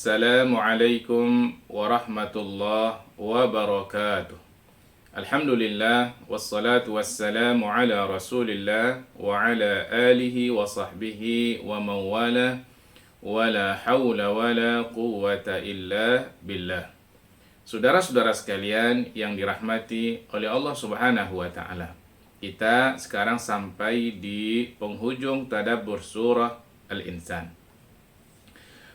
Assalamualaikum warahmatullahi wabarakatuh. Alhamdulillah wassalatu wassalamu ala Rasulillah wa ala alihi wa sahbihi wa man wala wala haula wala quwwata illa billah. Saudara-saudara sekalian yang dirahmati oleh Allah Subhanahu wa taala. Kita sekarang sampai di penghujung tadabbur surah Al-Insan.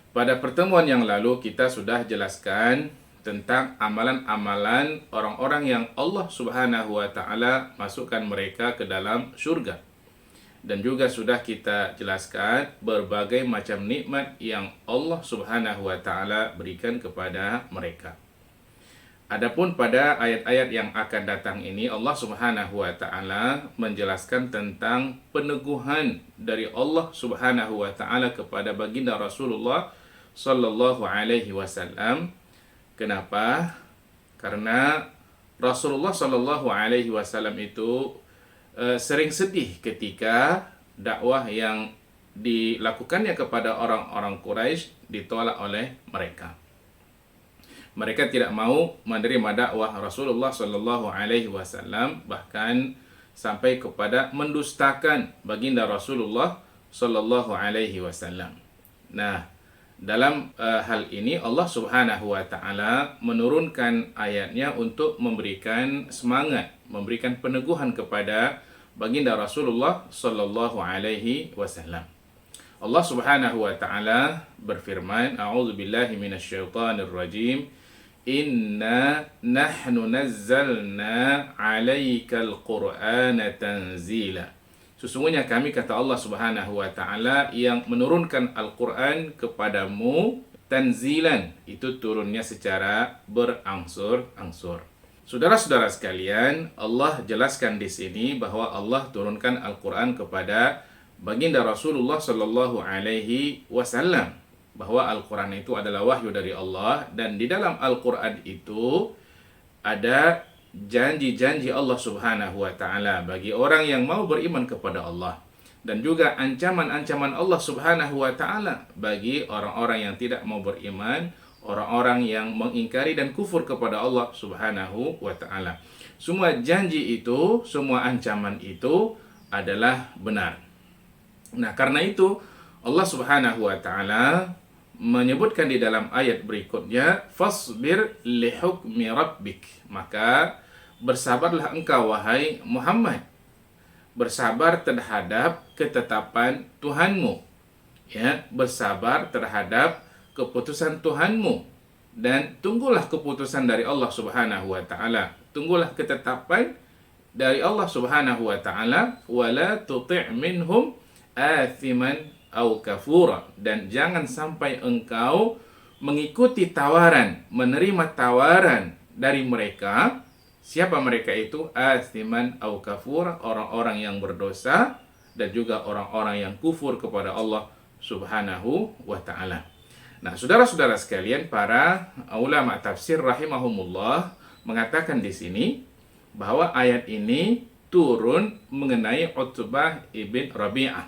Pada pertemuan yang lalu kita sudah jelaskan tentang amalan-amalan orang-orang yang Allah Subhanahu wa taala masukkan mereka ke dalam surga. Dan juga sudah kita jelaskan berbagai macam nikmat yang Allah Subhanahu wa taala berikan kepada mereka. Adapun pada ayat-ayat yang akan datang ini Allah Subhanahu wa taala menjelaskan tentang peneguhan dari Allah Subhanahu wa taala kepada baginda Rasulullah sallallahu alaihi wasallam. Kenapa? Karena Rasulullah sallallahu alaihi wasallam itu sering sedih ketika dakwah yang dilakukannya kepada orang-orang Quraisy ditolak oleh mereka. Mereka tidak mau menerima dakwah Rasulullah sallallahu alaihi wasallam, bahkan sampai kepada mendustakan baginda Rasulullah sallallahu alaihi wasallam. Nah, dalam hal ini Allah Subhanahu wa taala menurunkan ayatnya untuk memberikan semangat, memberikan peneguhan kepada baginda Rasulullah sallallahu alaihi wasallam. Allah Subhanahu wa taala berfirman, A'udzubillahi minasyaitonir rajim. Inna nahnu nazzalna 'alaikal qur'ana tanzila. Sesungguhnya kami, kata Allah Subhanahu wa taala, yang menurunkan Al-Qur'an kepadamu tanzilan, itu turunnya secara berangsur-angsur. Saudara-saudara sekalian, Allah jelaskan di sini bahwa Allah turunkan Al-Qur'an kepada baginda Rasulullah sallallahu alaihi wasallam, bahwa Al-Qur'an itu adalah wahyu dari Allah, dan di dalam Al-Qur'an itu ada janji-janji Allah Subhanahu wa taala bagi orang yang mau beriman kepada Allah, dan juga ancaman-ancaman Allah Subhanahu wa taala bagi orang-orang yang tidak mau beriman, orang-orang yang mengingkari dan kufur kepada Allah Subhanahu wa taala. Semua janji itu, semua ancaman itu adalah benar. Nah, karena itu Allah Subhanahu wa taala menyebutkan di dalam ayat berikutnya, fasbir li hukmi rabbik, maka bersabarlah engkau wahai Muhammad, bersabar terhadap ketetapan Tuhanmu, ya, bersabar terhadap keputusan Tuhanmu, dan tunggulah keputusan dari Allah Subhanahu wa taala, tunggulah ketetapan dari Allah Subhanahu wa taala, wala tuti' minhum athiman au kafura, dan jangan sampai engkau mengikuti tawaran, menerima tawaran dari mereka. Siapa mereka itu? Athiman au kafura, orang-orang yang berdosa dan juga orang-orang yang kufur kepada Allah Subhanahu wa taala. Nah, saudara-saudara sekalian, para ulama tafsir rahimahumullah mengatakan di sini bahwa ayat ini turun mengenai Utbah ibn Rabi'ah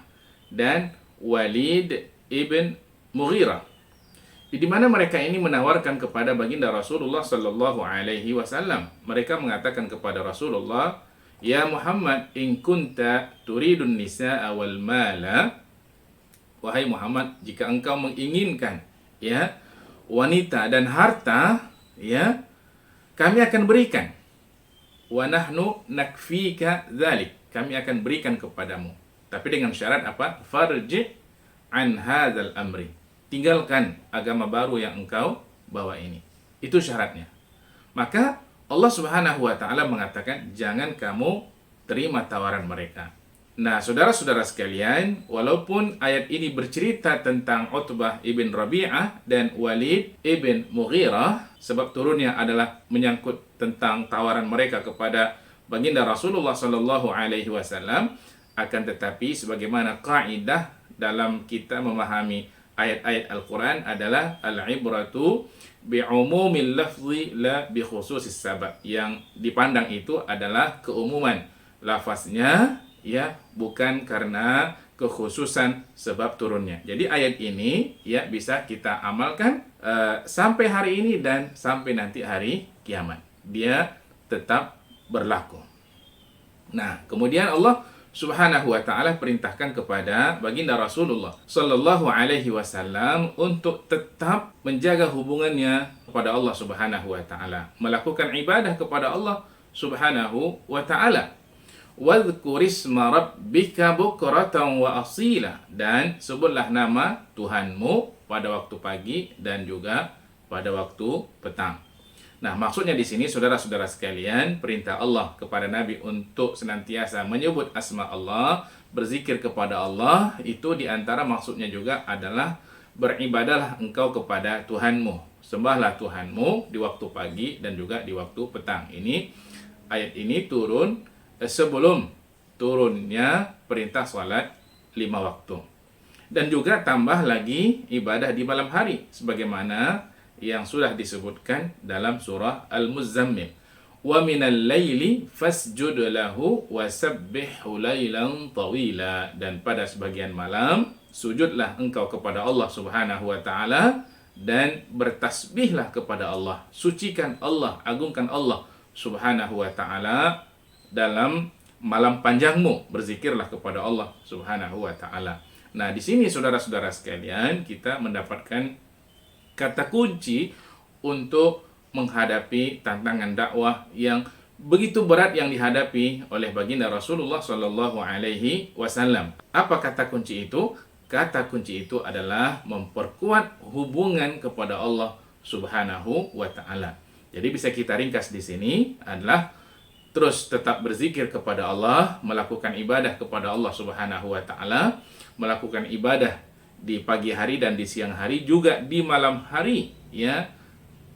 dan Walid ibn Mughirah, di mana mereka ini menawarkan kepada baginda Rasulullah sallallahu alaihi wasallam. Mereka mengatakan kepada Rasulullah, "Ya Muhammad, in kunta turidun nisaa wal mala." Wahai Muhammad, jika engkau menginginkan, ya, wanita dan harta, ya, kami akan berikan. Wa nahnu nakfika dzalik. Kami akan berikan kepadamu. Tapi dengan syarat apa? Farji' an hadzal amri. Tinggalkan agama baru yang engkau bawa ini. Itu syaratnya. Maka Allah Subhanahu wa taala mengatakan, jangan kamu terima tawaran mereka. Nah, saudara-saudara sekalian, walaupun ayat ini bercerita tentang Utbah ibn Rabi'ah dan Walid ibn Mughirah, sebab turunnya adalah menyangkut tentang tawaran mereka kepada baginda Rasulullah sallallahu alaihi wasallam, akan tetapi sebagaimana kaidah dalam kita memahami ayat-ayat Al-Quran adalah al-ibratu bi'umumil lafzi la bi khususis sabab. Yang dipandang itu adalah keumuman lafaznya, ya, bukan karena kekhususan sebab turunnya. Jadi ayat ini ya bisa kita amalkan sampai hari ini dan sampai nanti hari kiamat. Dia tetap berlaku. Nah, kemudian Allah Subhanahu wa taala perintahkan kepada baginda Rasulullah sallallahu alaihi wasallam untuk tetap menjaga hubungannya kepada Allah Subhanahu wa taala, melakukan ibadah kepada Allah Subhanahu wa taala. Wadhkurisma rabbika bukratan wa asila, dan sebutlah nama Tuhanmu pada waktu pagi dan juga pada waktu petang. Nah, maksudnya di sini saudara-saudara sekalian, perintah Allah kepada Nabi untuk senantiasa menyebut asma Allah, berzikir kepada Allah, itu diantara maksudnya juga adalah beribadahlah engkau kepada Tuhanmu. Sembahlah Tuhanmu di waktu pagi dan juga di waktu petang. Ayat ini turun sebelum turunnya perintah salat 5 waktu. Dan juga tambah lagi ibadah di malam hari, sebagaimana yang sudah disebutkan dalam surah Al-Muzammil. Wa minal laili fasjud lahu wasabbihhu lailan tawila. Dan pada sebagian malam sujudlah engkau kepada Allah Subhanahu wa taala dan bertasbihlah kepada Allah. Sucikan Allah, agungkan Allah Subhanahu wa taala dalam malam panjangmu. Berzikirlah kepada Allah Subhanahu wa taala. Nah, di sini saudara-saudara sekalian, kita mendapatkan kata kunci untuk menghadapi tantangan dakwah yang begitu berat yang dihadapi oleh baginda Rasulullah Shallallahu Alaihi Wasallam. Apa kata kunci itu? Kata kunci itu adalah memperkuat hubungan kepada Allah Subhanahu wa Ta'ala. Jadi bisa kita ringkas di sini adalah terus tetap berzikir kepada Allah, melakukan ibadah kepada Allah Subhanahu wa Ta'ala, melakukan ibadah di pagi hari dan di siang hari, juga di malam hari, ya.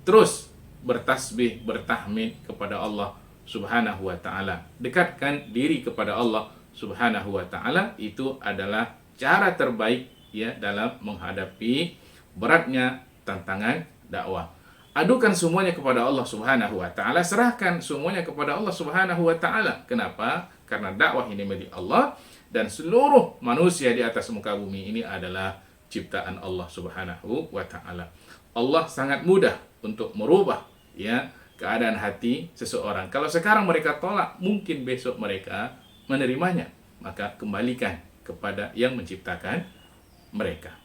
Terus bertasbih, bertahmid kepada Allah Subhanahu wa taala. Dekatkan diri kepada Allah Subhanahu wa taala, itu adalah cara terbaik ya dalam menghadapi beratnya tantangan dakwah. Adukan semuanya kepada Allah Subhanahu wa taala, serahkan semuanya kepada Allah Subhanahu wa taala. Kenapa? Karena dakwah ini milik Allah, dan seluruh manusia di atas muka bumi ini adalah ciptaan Allah Subhanahu wa taala. Allah sangat mudah untuk merubah ya keadaan hati seseorang. Kalau sekarang mereka tolak, mungkin besok mereka menerimanya. Maka kembalikan kepada yang menciptakan mereka.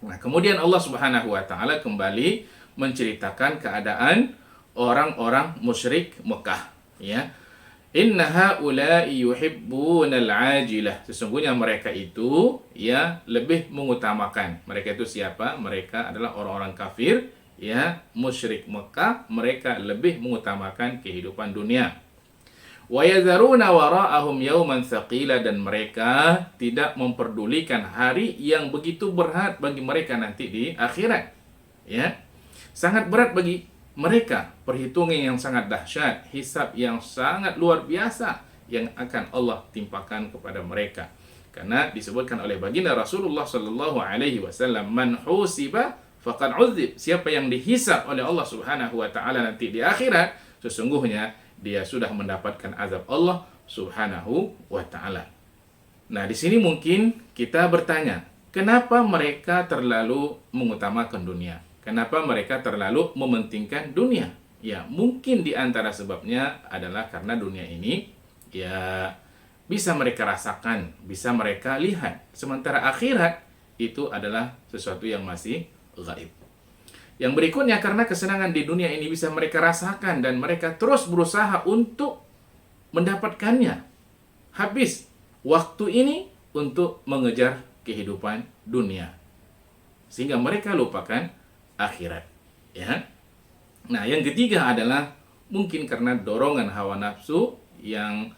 Nah, kemudian Allah Subhanahu wa taala kembali menceritakan keadaan orang-orang musyrik Mekah, ya. Inna haula'i yuhibbunal ajilah. Sesungguhnya mereka itu ya lebih mengutamakan. Mereka itu siapa? Mereka adalah orang-orang kafir, ya, musyrik Mekah. Mereka lebih mengutamakan kehidupan dunia. Wa yadharuna wara'ahum yawman thaqila, dan mereka tidak memperdulikan hari yang begitu berat bagi mereka nanti di akhirat. Ya. Sangat berat bagi mereka, perhitungan yang sangat dahsyat, hisab yang sangat luar biasa yang akan Allah timpakan kepada mereka. Karena disebutkan oleh baginda Rasulullah sallallahu alaihi wasallam, man husiba faqad uzib. Siapa yang dihisab oleh Allah Subhanahu wa taala nanti di akhirat, sesungguhnya dia sudah mendapatkan azab Allah Subhanahu wa taala. Nah, di sini mungkin kita bertanya, kenapa mereka terlalu mengutamakan dunia? Kenapa mereka terlalu mementingkan dunia? Ya, mungkin di antara sebabnya adalah karena dunia ini ya bisa mereka rasakan, bisa mereka lihat. Sementara akhirat itu adalah sesuatu yang masih gaib. Yang berikutnya, karena kesenangan di dunia ini bisa mereka rasakan dan mereka terus berusaha untuk mendapatkannya. Habis waktu ini untuk mengejar kehidupan dunia, sehingga mereka lupakan akhirat, ya. Nah, yang ketiga adalah mungkin karena dorongan hawa nafsu yang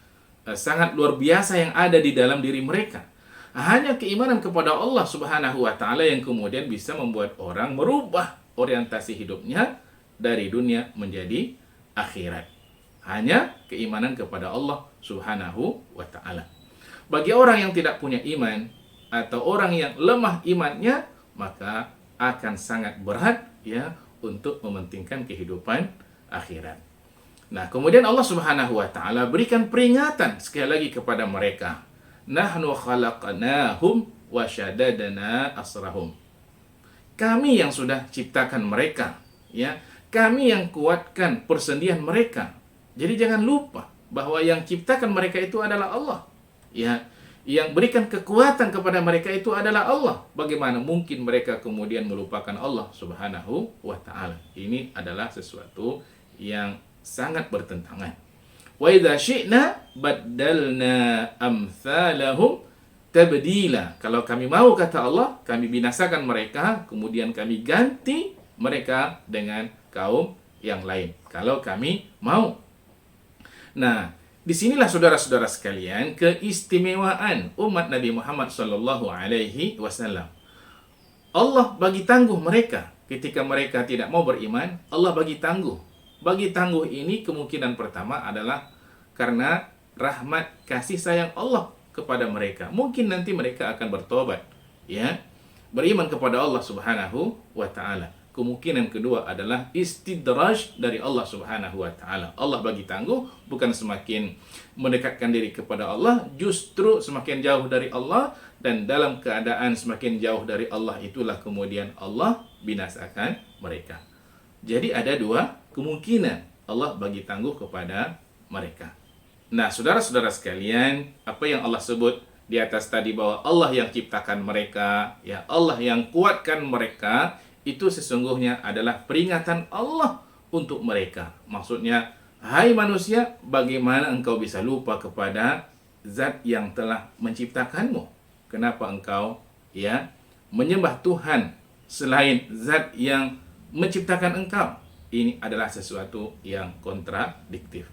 sangat luar biasa yang ada di dalam diri mereka. Hanya keimanan kepada Allah Subhanahu wa taala yang kemudian bisa membuat orang merubah orientasi hidupnya dari dunia menjadi akhirat. Hanya keimanan kepada Allah Subhanahu wa taala. Bagi orang yang tidak punya iman atau orang yang lemah imannya, maka akan sangat berat ya untuk mementingkan kehidupan akhirat. Nah, kemudian Allah Subhanahu wa taala berikan peringatan sekali lagi kepada mereka. nahnu khalaqnahum wa syadadna asrahum. Kami yang sudah ciptakan mereka, ya. Kami yang kuatkan persendian mereka. Jadi jangan lupa bahwa yang ciptakan mereka itu adalah Allah. Ya, yang berikan kekuatan kepada mereka itu adalah Allah. Bagaimana mungkin mereka kemudian melupakan Allah Subhanahu wa taala? Ini adalah sesuatu yang sangat bertentangan. Wa idza syi'na baddalna amsalahum tabdila. Kalau kami mau, kata Allah, kami binasakan mereka, kemudian kami ganti mereka dengan kaum yang lain. Kalau kami mau. Nah, disinilah saudara-saudara sekalian keistimewaan umat Nabi Muhammad sallallahu alaihi wasallam. Allah bagi tangguh mereka ketika mereka tidak mau beriman. Allah bagi tangguh. Bagi tangguh ini kemungkinan pertama adalah karena rahmat kasih sayang Allah kepada mereka. Mungkin nanti mereka akan bertobat, ya, beriman kepada Allah Subhanahu wa taala. Kemungkinan kedua adalah istidraj dari Allah Subhanahu wa taala. Allah bagi tangguh bukan semakin mendekatkan diri kepada Allah, justru semakin jauh dari Allah, dan dalam keadaan semakin jauh dari Allah itulah kemudian Allah binasakan mereka. Jadi ada dua kemungkinan Allah bagi tangguh kepada mereka. Nah, saudara-saudara sekalian, apa yang Allah sebut di atas tadi bahwa Allah yang ciptakan mereka, ya, Allah yang kuatkan mereka, itu sesungguhnya adalah peringatan Allah untuk mereka. Maksudnya, hai manusia, bagaimana engkau bisa lupa kepada zat yang telah menciptakanmu? Kenapa engkau, ya, menyembah Tuhan selain zat yang menciptakan engkau? Ini adalah sesuatu yang kontradiktif.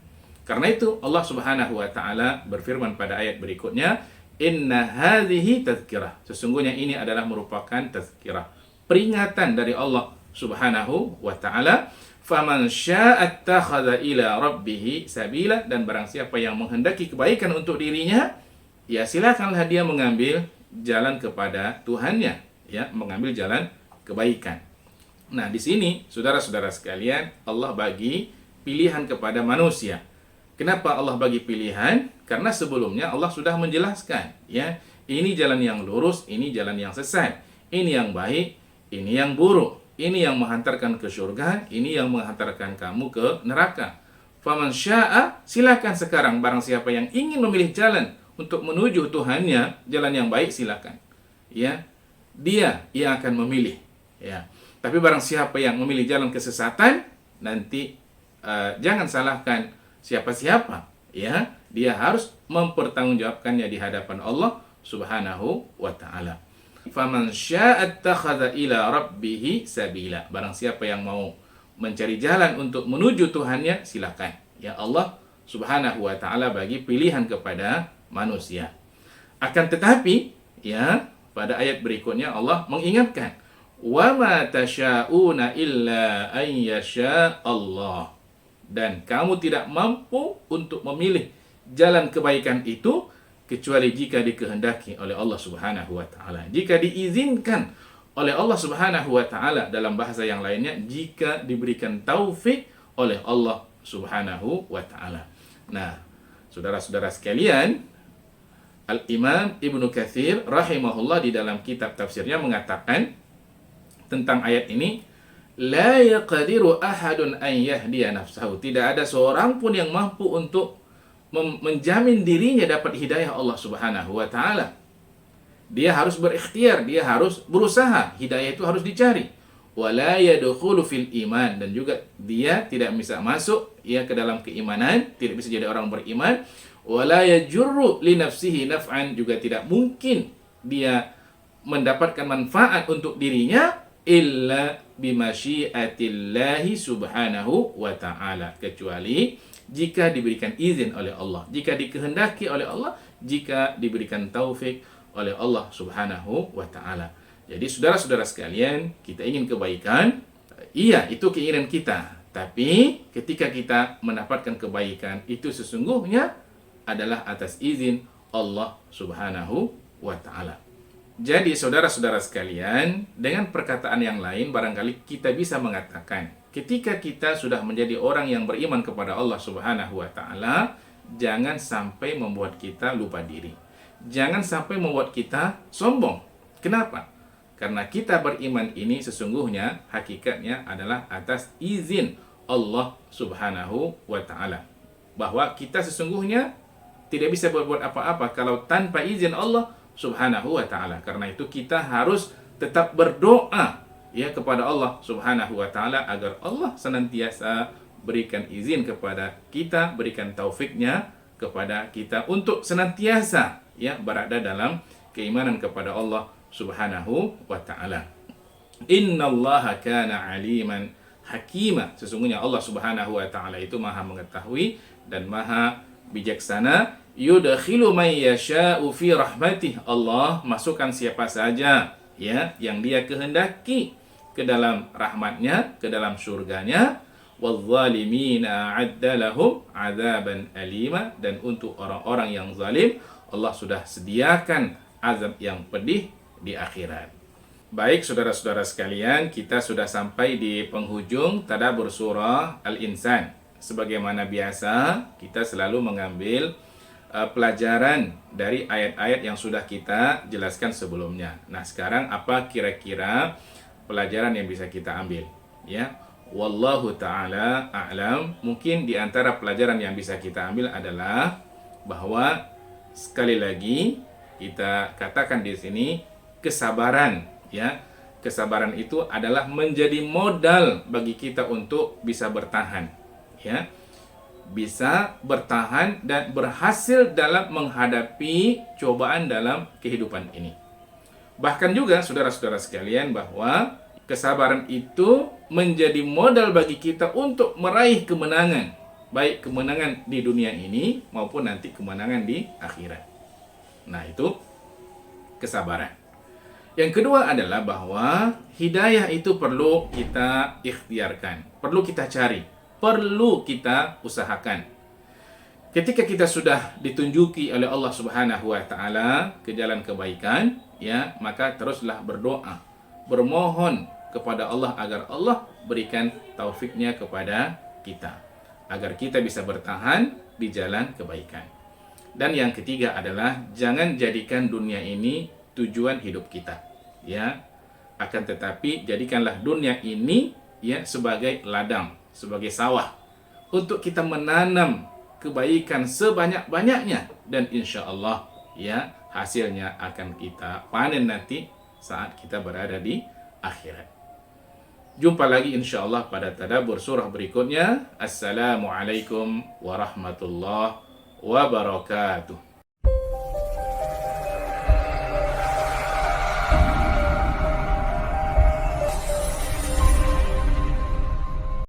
Karena itu Allah Subhanahu wa taala berfirman pada ayat berikutnya, "Inna hadhihi tazkirah." Sesungguhnya ini adalah merupakan tazkirah, peringatan dari Allah Subhanahu wa taala. Faman syaa'a attakhadha ila rabbih sabila, dan barang siapa yang menghendaki kebaikan untuk dirinya, ya silakanlah dia mengambil jalan kepada Tuhannya, ya, mengambil jalan kebaikan. Nah, di sini saudara-saudara sekalian, Allah bagi pilihan kepada manusia. Kenapa Allah bagi pilihan? Karena sebelumnya Allah sudah menjelaskan, ya, ini jalan yang lurus, ini jalan yang sesat, ini yang baik, ini yang buruk, ini yang menghantarkan ke surga, ini yang menghantarkan kamu ke neraka. Faman syaa, silakan sekarang barang siapa yang ingin memilih jalan untuk menuju Tuhannya, jalan yang baik, silakan. Ya, dia yang akan memilih, ya. Tapi barang siapa yang memilih jalan kesesatan, nanti jangan salahkan siapa-siapa, ya. Dia harus mempertanggungjawabkannya di hadapan Allah Subhanahu wa taala. Faman syaa'a attakhadha ila rabbih sabila. Barang siapa yang mau mencari jalan untuk menuju Tuhannya, silakan. Ya, Allah Subhanahu wa taala bagi pilihan kepada manusia. Akan tetapi, ya, pada ayat berikutnya Allah mengingatkan, "Wa ma tasyauna illa an yasha Allah." Dan kamu tidak mampu untuk memilih jalan kebaikan itu kecuali jika dikehendaki oleh Allah Subhanahu wa taala. Jika diizinkan oleh Allah Subhanahu wa taala, dalam bahasa yang lainnya, jika diberikan taufik oleh Allah Subhanahu wa taala. Nah, saudara-saudara sekalian, Al-Imam Ibnu Katsir rahimahullah di dalam kitab tafsirnya mengatakan tentang ayat ini, la yaqdiru ahadun an yahdiya nafsahu. Tidak ada seorang pun yang mampu untuk menjamin dirinya dapat hidayah Allah Subhanahu wa taala. Dia harus berikhtiar, dia harus berusaha, hidayah itu harus dicari. Wala yadkhulu fil iman, dan juga dia tidak bisa masuk, ya, ke dalam keimanan, tidak bisa jadi orang beriman. Wala yajurru li nafsihi naf'an, juga tidak mungkin dia mendapatkan manfaat untuk dirinya illa bimasyiatillahi subhanahu wa ta'ala, kecuali jika diberikan izin oleh Allah, jika dikehendaki oleh Allah, jika diberikan taufik oleh Allah Subhanahu wa ta'ala. Jadi saudara-saudara sekalian, kita ingin kebaikan, iya, itu keinginan kita. Tapi ketika kita mendapatkan kebaikan, itu sesungguhnya adalah atas izin Allah Subhanahu wa ta'ala. Jadi saudara-saudara sekalian, dengan perkataan yang lain, barangkali kita bisa mengatakan, ketika kita sudah menjadi orang yang beriman kepada Allah Subhanahu wa ta'ala, jangan sampai membuat kita lupa diri. jangan sampai membuat kita sombong. Kenapa? Karena kita beriman ini sesungguhnya hakikatnya adalah atas izin Allah Subhanahu wa Ta'ala. Bahwa kita sesungguhnya tidak bisa berbuat apa-apa kalau tanpa izin Allah Subhanahu wa Ta'ala. Karena itu kita harus tetap berdoa ya kepada Allah Subhanahu wa Ta'ala agar Allah senantiasa berikan izin kepada kita, berikan taufiknya kepada kita untuk senantiasa ya berada dalam keimanan kepada Allah Subhanahu wa Ta'ala. Innallaha kana aliman hakima. Sesungguhnya Allah Subhanahu wa Ta'ala itu maha mengetahui dan maha bijaksana. Yudkhilu man yasha'u fi rahmatih. Allah masukkan siapa saja ya yang dia kehendaki ke dalam rahmatnya, ke dalam surganya. Wadzalimina a'adda lahum 'adzaban alima. Dan untuk orang-orang yang zalim Allah sudah sediakan azab yang pedih di akhirat. Baik saudara-saudara sekalian, kita sudah sampai di penghujung tadabbur surah Al-Insan. Sebagaimana biasa, kita selalu mengambil pelajaran dari ayat-ayat yang sudah kita jelaskan sebelumnya. Nah, sekarang apa kira-kira pelajaran yang bisa kita ambil? Ya, wallahu taala a'lam. Mungkin di antara pelajaran yang bisa kita ambil adalah bahwa sekali lagi kita katakan di sini kesabaran, ya. Kesabaran itu adalah menjadi modal bagi kita untuk bisa bertahan, ya. Bisa bertahan dan berhasil dalam menghadapi cobaan dalam kehidupan ini. Bahkan juga saudara-saudara sekalian bahwa kesabaran itu menjadi modal bagi kita untuk meraih kemenangan, baik kemenangan di dunia ini maupun nanti kemenangan di akhirat. Nah, itu kesabaran. Yang kedua adalah bahwa hidayah itu perlu kita ikhtiarkan, perlu kita cari, perlu kita usahakan. Ketika kita sudah ditunjuki oleh Allah Subhanahu wa Ta'ala ke jalan kebaikan, ya, maka teruslah berdoa, bermohon kepada Allah agar Allah berikan taufiknya kepada kita, agar kita bisa bertahan di jalan kebaikan. Dan yang ketiga adalah jangan jadikan dunia ini tujuan hidup kita, ya. Akan tetapi jadikanlah dunia ini ya sebagai ladang, sebagai sawah untuk kita menanam kebaikan sebanyak-banyaknya dan insya Allah ya hasilnya akan kita panen nanti saat kita berada di akhirat. Jumpa lagi insya Allah pada tadabbur surah berikutnya. Assalamualaikum warahmatullahi wabarakatuh.